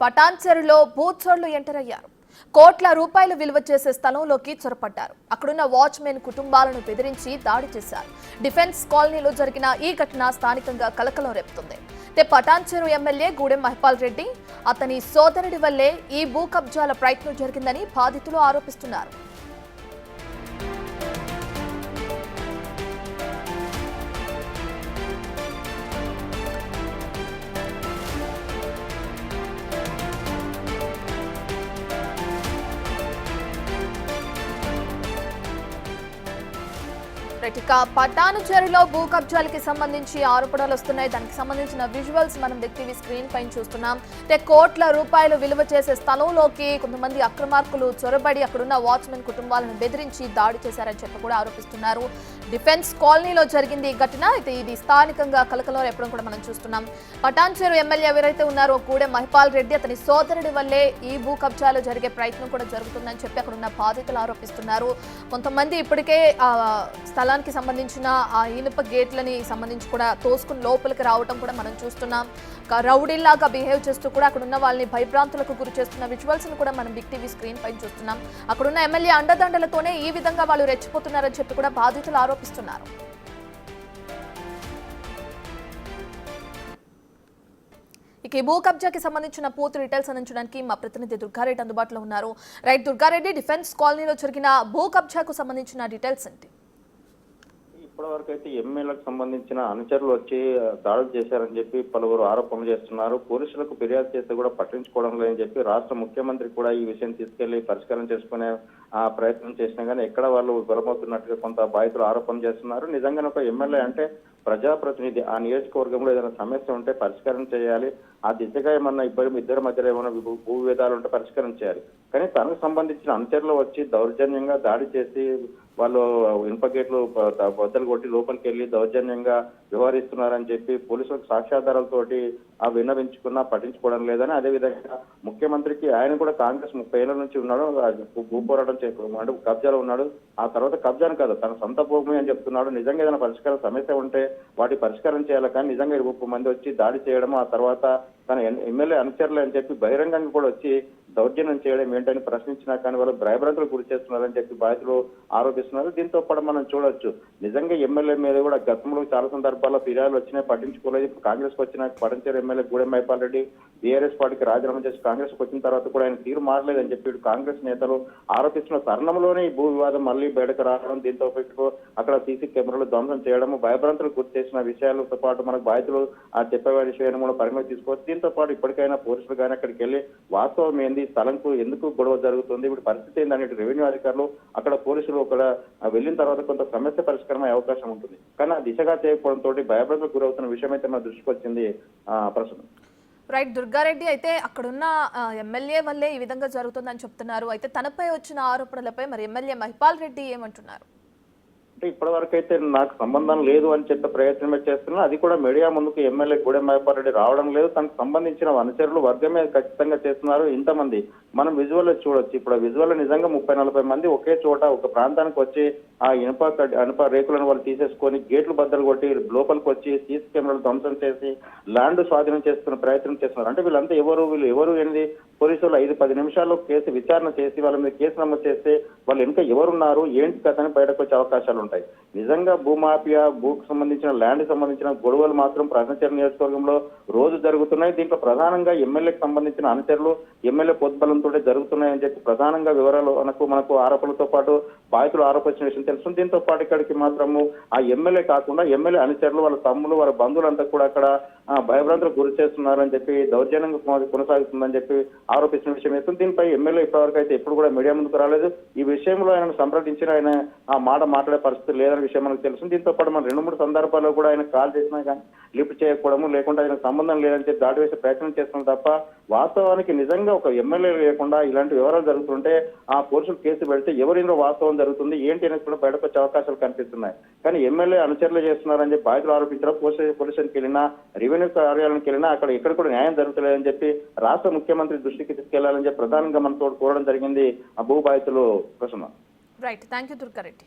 పటాన్చెరులో బూత్సోళ్లు enter అయ్యారు. కోట్ల రూపాయలు విలువ చేసే స్థలంలోకి చొరపడ్డారు. అక్కడున్న వాచ్మెన్ కుటుంబాలను బెదిరించి దాడి చేశారు. డిఫెన్స్ కాలనీలో జరిగిన ఈ ఘటన స్థానికంగా కలకలం రేపుతుంది. పటాన్చెరు ఎమ్మెల్యే గూడెం మహిపాల్ రెడ్డి అతని సోదరుడి వల్లే ఈ భూ కబ్జాల ప్రయత్నం జరిగిందని బాధితులు ఆరోపిస్తున్నారు. పటాన్చెరులో భూ కబ్జాలకి సంబంధించి ఆరోపణలు వస్తున్నాయి. దానికి సంబంధించిన విజువల్స్ మనం టీవీ స్క్రీన్ పైన చూస్తున్నాం. కోట్ల రూపాయలు విలువ చేసే స్థలంలోకి కొంతమంది అక్రమార్కులు చొరబడి అక్కడున్న వాచ్మెన్ కుటుంబాలను బెదిరించి దాడి చేశారని చెప్పి కూడా ఆరోపిస్తున్నారు. డిఫెన్స్ కాలనీలో జరిగింది ఈ ఘటన. అయితే ఇది స్థానికంగా కలకలం రేపడం కూడా మనం చూస్తున్నాం. పటాన్చెరు ఎమ్మెల్యే ఎవరైతే ఉన్నారో గూడెం మహిపాల్ రెడ్డి అతని సోదరుడి వల్లే ఈ భూ కబ్జాలు జరిగే ప్రయత్నం కూడా జరుగుతుందని చెప్పి అక్కడున్న బాధితులు ఆరోపిస్తున్నారు. కొంతమంది ఇప్పటికే స్థలానికి సంబంధించిన ఆ ఇనుప గేట్లని సంబంధించి కూడా తోసుకుని లోపలికి రావడం కూడా మనం చూస్తున్నాం. రౌడీలాగా బిహేవ్ చేస్తూ కూడా అక్కడున్న వాళ్ళని భయభ్రాంతులకు గురి చేస్తున్న విజువల్స్ ని కూడా మనం టీవీ స్క్రీన్ పైన చూస్తున్నాం. అక్కడున్న ఎమ్మెల్యే అండదండలతోనే ఈ విధంగా వాళ్ళు రెచ్చిపోతున్నారని చెప్పి కూడా బాధితులు ఆరోపిస్తున్నారు. ఈ భూ కబ్జాకి సంబంధించిన పూర్తి డీటెయిల్స్ అందించడానికి మా ప్రతినిధి దుర్గారెడ్డి అందుబాటులో ఉన్నారు. రైట్ దుర్గారెడ్డి, డిఫెన్స్ కాలనీలో జరిగిన భూ కబ్జాకు సంబంధించిన డీటెయిల్స్ ఏంటి? ఇప్పటివరకు అయితే ఎమ్మెల్యేలకు సంబంధించిన అనుచరులు వచ్చి దాడులు చేశారని చెప్పి పలువురు ఆరోపణలు చేస్తున్నారు. పోలీసులకు ఫిర్యాదు చేస్తే కూడా పట్టించుకోవడం లేదని చెప్పి రాష్ట్ర ముఖ్యమంత్రి కూడా ఈ విషయం తీసుకెళ్లి పరిష్కారం చేసుకునే ప్రయత్నం చేసినా కానీ ఎక్కడ వాళ్ళు విఫలమవుతున్నట్టుగా కొంత బాధితులు ఆరోపణలు చేస్తున్నారు. నిజంగానే ఒక ఎమ్మెల్యే అంటే ప్రజాప్రతినిధి, ఆ నియోజకవర్గంలో ఏదైనా సమస్య ఉంటే పరిష్కారం చేయాలి. ఆ దిశగా ఏమన్నా ఇద్దరి మధ్యలో ఏమైనా భూ విభేదాలు ఉంటే పరిష్కారం చేయాలి. కానీ తనకు సంబంధించిన అనుచరులు వచ్చి దౌర్జన్యంగా దాడి చేసి వాళ్ళు ఇనుప గేట్లు బద్దలు కొట్టి లోపలికి వెళ్లి దౌర్జన్యంగా వ్యవహరిస్తున్నారని చెప్పి పోలీసులకు సాక్ష్యాధారాలతోటి విన్నవించుకున్నా పట్టించుకోవడం లేదని, అదేవిధంగా ముఖ్యమంత్రికి ఆయన కూడా కాంగ్రెస్ 30 ఏళ్ల నుంచి ఉన్నాడు, భూ పోరాటం అంటే కబ్జాలో ఉన్నాడు. ఆ తర్వాత కబ్జాను కాదు తన సొంత భూమి అని చెప్తున్నాడు. నిజంగా ఏదైనా పరిష్కార సమస్య ఉంటే వాటి పరిష్కారం చేయాలి. కానీ నిజంగా 20 మంది వచ్చి దాడి చేయడం, ఆ తర్వాత తన ఎమ్మెల్యే అనుచరులు అని చెప్పి బహిరంగంగా కూడా వచ్చి దౌర్జన్యం చేయడం ఏంటని ప్రశ్నించినా కానీ వాళ్ళు భయభ్రాంతులకు గురి చేస్తున్నారని చెప్పి బాధితులు ఆరోపిస్తున్నారు. దీంతో పాటు మనం చూడొచ్చు, నిజంగా ఎమ్మెల్యే మీద కూడా గతంలో చాలా సందర్భాల్లో ఫిర్యాదులు వచ్చినాయి, పట్టించుకోలేదు. ఇప్పుడు కాంగ్రెస్ కు వచ్చిన పటాన్చెరు ఎమ్మెల్యే గూడెం మహిపాల్ రెడ్డి బీఆర్ఎస్ పార్టీకి రాజీనామా చేసి కాంగ్రెస్ కు వచ్చిన తర్వాత కూడా ఆయన తీరు మారలేదని చెప్పి కాంగ్రెస్ నేతలు ఆరోపిస్తున్న తరుణంలోనే ఈ భూ వివాదం మళ్లీ బయటకు రావడం, దీంతో అక్కడ సీసీ కెమెరాలు ధ్వంసం చేయడం, భయభ్రాంతులకు గురి చేసిన విషయాలతో పాటు మనకు బాధితులు చెప్పే విషయాన్ని కూడా పరిగణలోకి తీసుకోవచ్చు. దీంతో పాటు ఇప్పటికైనా పోలీసులు కానీ అక్కడికి వెళ్లి వాస్తవం ఏంది, స్థలంకు ఎందుకు గొడవ జరుగుతుంది, ఇప్పుడు పరిస్థితి ఏందనే రెవెన్యూ అధికారులు అక్కడ పోలీసులు అక్కడ వెళ్ళిన తర్వాత కొంత సమస్య పరిష్కారం అయ్యే అవకాశం ఉంటుంది. కానీ ఆ దిశగా చేయకపోవడంతో భయభ్రాంతులకు గురవుతున్న విషయం అయితే మన దృష్టికి వచ్చింది. ప్రస్తుతం రైట్ దుర్గారెడ్డి, అయితే అక్కడున్న ఎమ్మెల్యే వల్లే ఈ విధంగా జరుగుతుందని చెప్తున్నారు. అయితే తనపై వచ్చిన ఆరోపణలపై మరి ఎమ్మెల్యే మహిపాల్ రెడ్డి ఏమంటున్నారు? అంటే ఇప్పటి వరకు అయితే నాకు సంబంధం లేదు అని చెప్పే ప్రయత్నమే చేస్తున్నా. అది కూడా మీడియా ముందుకు ఎమ్మెల్యే గూడెం మహిపాల్ రెడ్డి రావడం లేదు. తనకు సంబంధించిన అనుచరులు వర్గమే ఖచ్చితంగా చేస్తున్నారు. ఇంతమంది మనం విజువల్ చూడొచ్చు. ఇప్పుడు విజువల్ నిజంగా 30-40 మంది ఒకే చోట ఒక ప్రాంతానికి వచ్చి ఆ ఇనుప రేకులను వాళ్ళు తీసేసుకొని గేట్లు బద్దలు కొట్టి లోపలికి వచ్చి సీసీ కెమెరాలు ధ్వంసం చేసి ల్యాండ్ స్వాధీనం చేసుకునే ప్రయత్నం చేస్తున్నారు. అంటే వీళ్ళంతా ఎవరు ఏంది, పోలీసులు 5-10 నిమిషాల్లో కేసు విచారణ చేసి వాళ్ళ మీద కేసు నమోదు చేస్తే వాళ్ళు ఇంకా ఎవరున్నారు ఏంటి కథని బయటకు వచ్చే అవకాశాలు ఉంటాయి. నిజంగా భూమాఫియా, భూకు సంబంధించిన ల్యాండ్ సంబంధించిన గొడవలు మాత్రం పటాన్చెరు నియోజకవర్గంలో రోజు జరుగుతున్నాయి. దీంట్లో ప్రధానంగా ఎమ్మెల్యేకి సంబంధించిన అనుచరులు ఎమ్మెల్యే పొద్దుబలంతో జరుగుతున్నాయని చెప్పి ప్రధానంగా వివరాలు మనకు ఆరోపణలతో పాటు బాధితులు ఆరోపించిన విషయం తెలుస్తుంది. దీంతో పాటు ఇక్కడికి మాత్రము ఆ ఎమ్మెల్యే కాకుండా ఎమ్మెల్యే అనుచరులు, వాళ్ళ తమ్ములు, వాళ్ళ బంధువులంతా కూడా అక్కడ భయభ్రాంతులకు గురి చేస్తున్నారని చెప్పి దౌర్జన్యంగా కొనసాగుతుందని చెప్పి ఆరోపిస్తున్న విషయం వేస్తుంది. దీనిపై ఎమ్మెల్యే ఇప్పటివరకు అయితే ఎప్పుడు కూడా మీడియా ముందుకు రాలేదు. ఈ విషయంలో ఆయన సంప్రదించిన ఆయన ఆ మాట్లాడే పరిస్థితి లేదనే విషయం మనకు తెలుస్తుంది. దీంతో పాటు మనం 2-3 సందర్భాల్లో కూడా ఆయన కాల్ చేసినా కానీ లిఫ్ట్ చేయకపోవడము, లేకుండా ఆయన సంబంధం లేదని చెప్పి దాడి వేసే ప్రయత్నం చేస్తున్నాం తప్ప వాస్తవానికి నిజంగా ఒక ఎమ్మెల్యే లేకుండా ఇలాంటి వివరాలు జరుగుతుంటే ఆ పోలీసులు కేసు పెడితే ఎవరిందో వాస్తవం జరుగుతుంది ఏంటి అనేది కూడా బయటకు వచ్చే అవకాశాలు కనిపిస్తున్నాయి. కానీ ఎమ్మెల్యే అనుచరులు చేస్తున్నారని చెప్పి బాధితులు ఆరోపించారు. పోలీస్ స్టేషన్కి వెళ్ళినా, రెవెన్యూ కార్యాలయానికి వెళ్ళినా అక్కడ ఎక్కడ కూడా న్యాయం జరుగుతలేదని చెప్పి రాష్ట్ర ముఖ్యమంత్రి దృష్టికి తీసుకెళ్లాలని చెప్పి ప్రధానంగా మనతో కోరడం జరిగింది ఆ భూ బాధితులు. ప్రశ్న రైట్, థ్యాంక్ యూ దుర్గారెడ్డి.